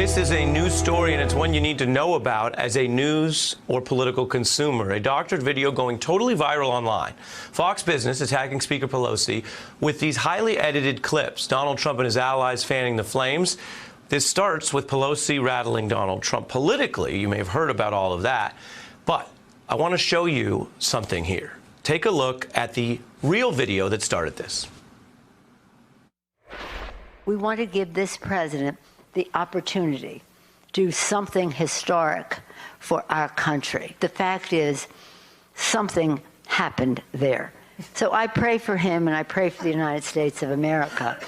This is a news story, and it's one you need to know about as a news or political consumer. A doctored video going totally viral online. Fox Business attacking Speaker Pelosi with these highly edited clips. Donald Trump and his allies fanning the flames. This starts with Pelosi rattling Donald Trump politically. You may have heard about all of that. But I want to show you something here. Take a look at the real video that started this. We want to give this president the opportunity to do something historic for our country. The fact is, something happened there. So I pray for him, and I pray for the United States of America.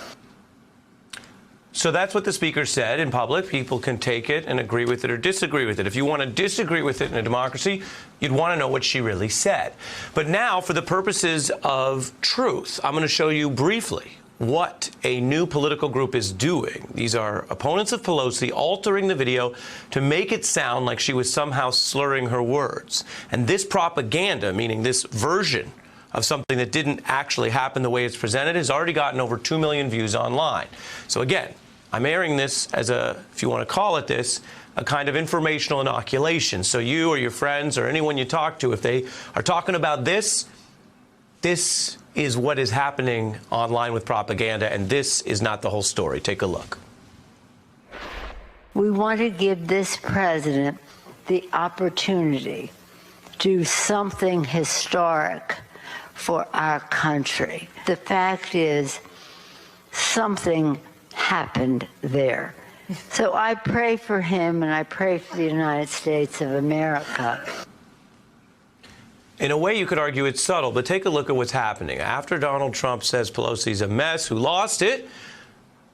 So that's what the speaker said in public. People can take it and agree with it or disagree with it. If you want to disagree with it in a democracy, you'd want to know what she really said. But now, for the purposes of truth, I'm going to show you briefly what a new political group is doing. These are opponents of Pelosi altering the video to make it sound like she was somehow slurring her words. And this propaganda, meaning this version of something that didn't actually happen the way it's presented, has already gotten over 2 million views online. So again, I'm airing this as a, if you want to call it this, a kind of informational inoculation. So you or your friends or anyone you talk to, if they are talking about this, this is what is happening online with propaganda, and this is not the whole story. Take a look. We want to give this president the opportunity to do something historic for our country. The fact is, something happened there. So I pray for him, and I pray for the United States of America. In a way, you could argue it's subtle, but take a look at what's happening. After Donald Trump says Pelosi's a mess who lost it,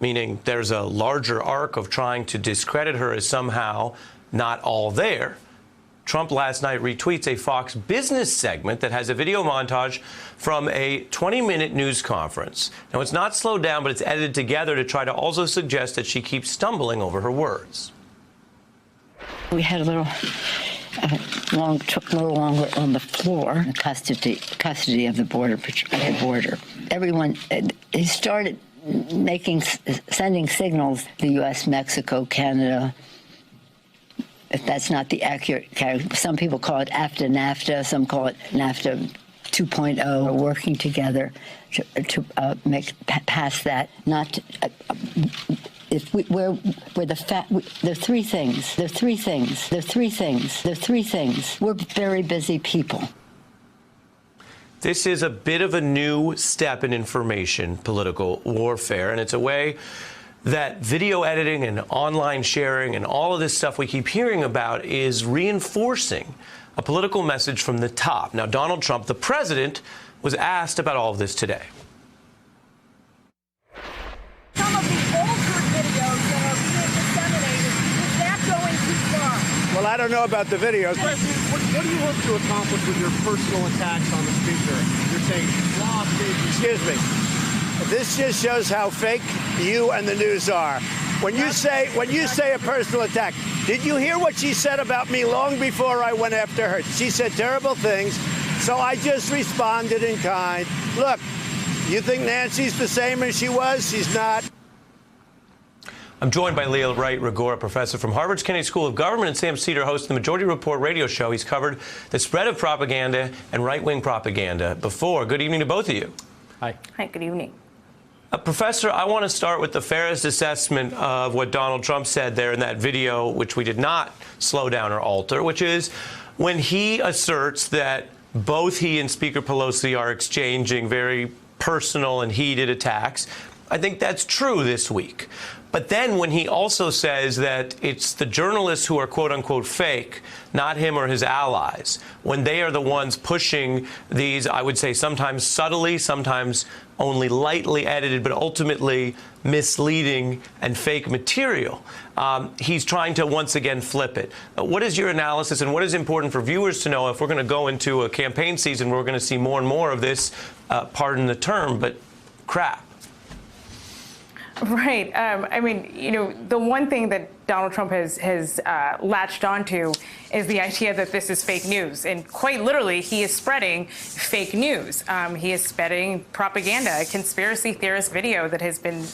meaning there's a larger arc of trying to discredit her as somehow not all there, Trump last night retweets a Fox Business segment that has a video montage from a 20-minute news conference. Now, it's not slowed down, but it's edited together to try to also suggest that she keeps stumbling over her words. We had a little took a little longer on the floor. Custody of the border. Everyone, he started sending signals. The U.S., Mexico, Canada. If that's not the accurate category, some people call it after NAFTA. Some call it NAFTA 2.0. We're working together to make past that. Not. If we're the three things. We're very busy people. This is a bit of a new step in information political warfare, and it's a way that video editing and online sharing and all of this stuff we keep hearing about is reinforcing a political message from the top. Now, Donald Trump, the president, was asked about all of this today. Some of the altered videos that are being disseminated, is that going too far? Well, I don't know about the videos. What do you hope to accomplish with your personal attacks on the speaker? You're saying lost. Excuse me. This just shows how fake you and the news are. When you say a personal attack, did you hear what she said about me long before I went after her? She said terrible things, so I just responded in kind. Look, you think Nancy's the same as she was? She's not. I'm joined by Leo Wright-Rigueur, professor from Harvard's Kennedy School of Government, and Sam Seder, host of the Majority Report radio show. He's covered the spread of propaganda and right-wing propaganda before. Good evening to both of you. Hi. Hi, good evening. Professor, I want to start with the fairest assessment of what Donald Trump said there in that video, which we did not slow down or alter, which is when he asserts that both he and Speaker Pelosi are exchanging very personal and heated attacks. I think that's true this week. But then when he also says that it's the journalists who are, quote unquote, fake, not him or his allies, when they are the ones pushing these, I would say sometimes subtly, sometimes only lightly edited, but ultimately misleading and fake material, he's trying to once again flip it. What is your analysis, and what is important for viewers to know if we're going to go into a campaign season where we're going to see more and more of this, pardon the term, but crap? Right. I mean, you know, the one thing that Donald Trump has latched onto is the idea that this is fake news. And quite literally, he is spreading fake news. He is spreading propaganda, a conspiracy theorist video that has been,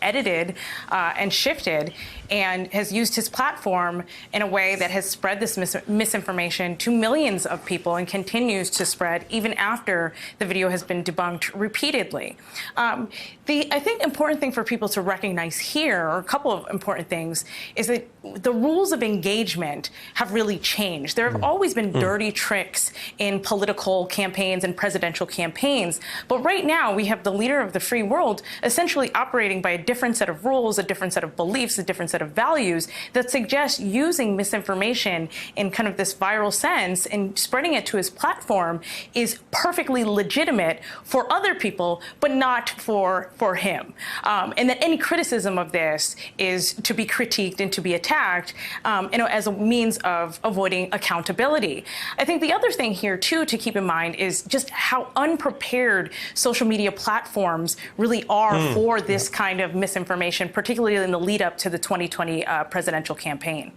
edited and shifted, and has used his platform in a way that has spread this misinformation to millions of people and continues to spread even after the video has been debunked repeatedly. I think important thing for people to recognize here, or a couple of important things, is that the rules of engagement have really changed. There have always been dirty tricks in political campaigns and presidential campaigns, but right now we have the leader of the free world essentially operating by a different set of rules, a different set of beliefs, a different set of values that suggest using misinformation in kind of this viral sense and spreading it to his platform is perfectly legitimate for other people, but not for him. And that any criticism of this is to be critiqued and to be attacked as a means of avoiding accountability. I think the other thing here, too, to keep in mind is just how unprepared social media platforms really are for this kind of misinformation, particularly in the lead up to the 2020 presidential campaign.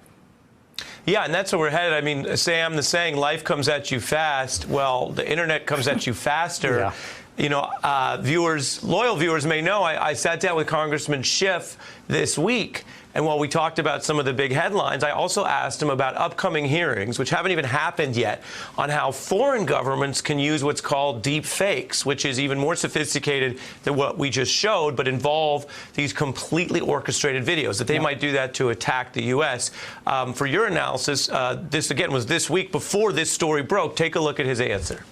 Yeah, and that's where we're headed. I mean, Sam, the saying, life comes at you fast. Well, the internet comes at you faster. Yeah. Loyal viewers may know, I sat down with Congressman Schiff this week, and while we talked about some of the big headlines, I also asked him about upcoming hearings, which haven't even happened yet, on how foreign governments can use what's called deep fakes, which is even more sophisticated than what we just showed, but involve these completely orchestrated videos, that they might do that to attack the U.S. For your analysis, this, again, was this week before this story broke. Take a look at his answer.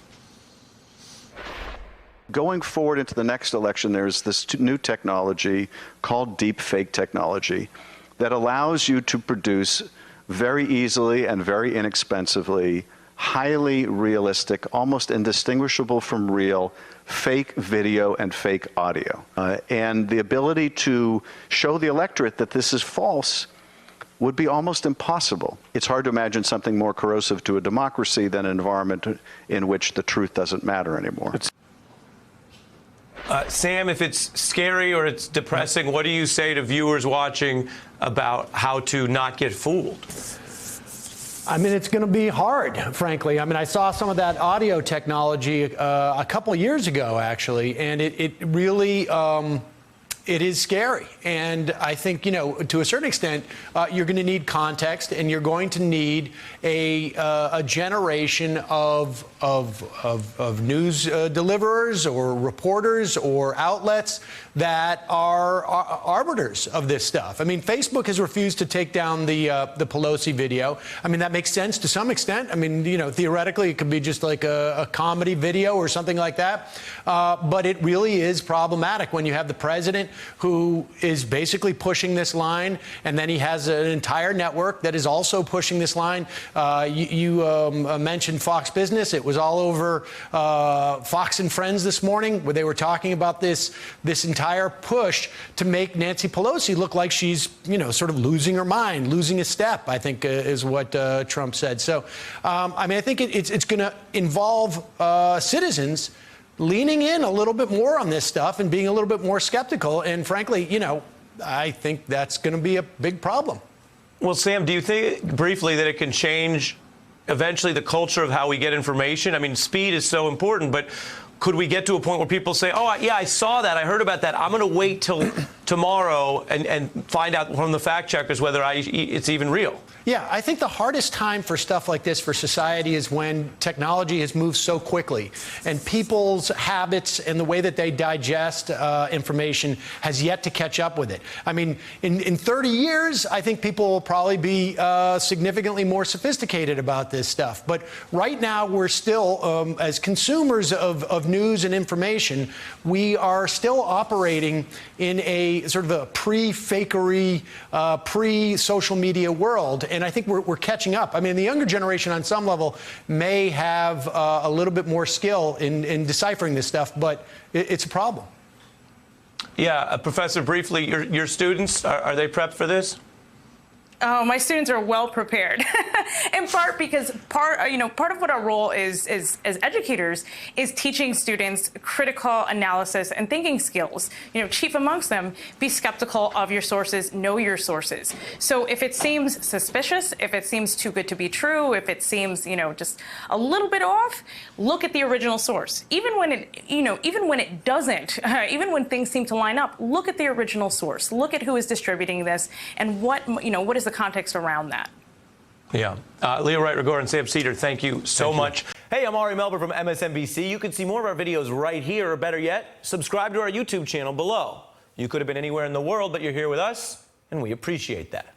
Going forward into the next election, there's this new technology called deep fake technology that allows you to produce very easily and very inexpensively highly realistic, almost indistinguishable from real, fake video and fake audio. And the ability to show the electorate that this is false would be almost impossible. It's hard to imagine something more corrosive to a democracy than an environment in which the truth doesn't matter anymore. Sam, if it's scary or it's depressing, what do you say to viewers watching about how to not get fooled? I mean, it's going to be hard, frankly. I mean, I saw some of that audio technology a couple years ago, actually, and it really it is scary. And I think, to a certain extent, you're going to need context, and you're going to need a generation of news deliverers or reporters or outlets that are arbiters of this stuff. I mean, Facebook has refused to take down the Pelosi video. I mean, that makes sense to some extent. I mean, theoretically, it could be just like a comedy video or something like that. But it really is problematic when you have the president who is basically pushing this line, and then he has an entire network that is also pushing this line. You mentioned Fox Business. It was all over Fox and Friends this morning, where they were talking about this entire push to make Nancy Pelosi look like she's, sort of losing her mind, losing a step, I think is what Trump said. So, I mean, I think it's going to involve citizens leaning in a little bit more on this stuff and being a little bit more skeptical. And frankly, I think that's going to be a big problem. Well, Sam, do you think briefly that it can change eventually the culture of how we get information? I mean, speed is so important, but could we get to a point where people say, oh, yeah, I saw that, I heard about that, I'm going to wait till tomorrow and find out from the fact checkers whether it's even real? Yeah, I think the hardest time for stuff like this for society is when technology has moved so quickly and people's habits and the way that they digest information has yet to catch up with it. I mean, in 30 years, I think people will probably be significantly more sophisticated about this stuff. But right now, we're still, as consumers of news and information, we are still operating in a sort of a pre-fakery, pre-social media world. And I think we're catching up. I mean, the younger generation on some level may have a little bit more skill in deciphering this stuff, but it's a problem. Yeah, Professor, briefly, your students, are they prepped for this? Oh, my students are well prepared, in part because part of what our role is as educators is teaching students critical analysis and thinking skills. Chief amongst them, be skeptical of your sources, know your sources. So if it seems suspicious, if it seems too good to be true, if it seems just a little bit off, look at the original source. Even when it doesn't, even when things seem to line up, look at the original source. Look at who is distributing this and what is the context around that. Yeah. Leo Wright-Rigueur and Sam Seder, thank you so much. Hey, I'm Ari Melber from MSNBC. You can see more of our videos right here, or better yet, subscribe to our YouTube channel below. You could have been anywhere in the world, but you're here with us, and we appreciate that.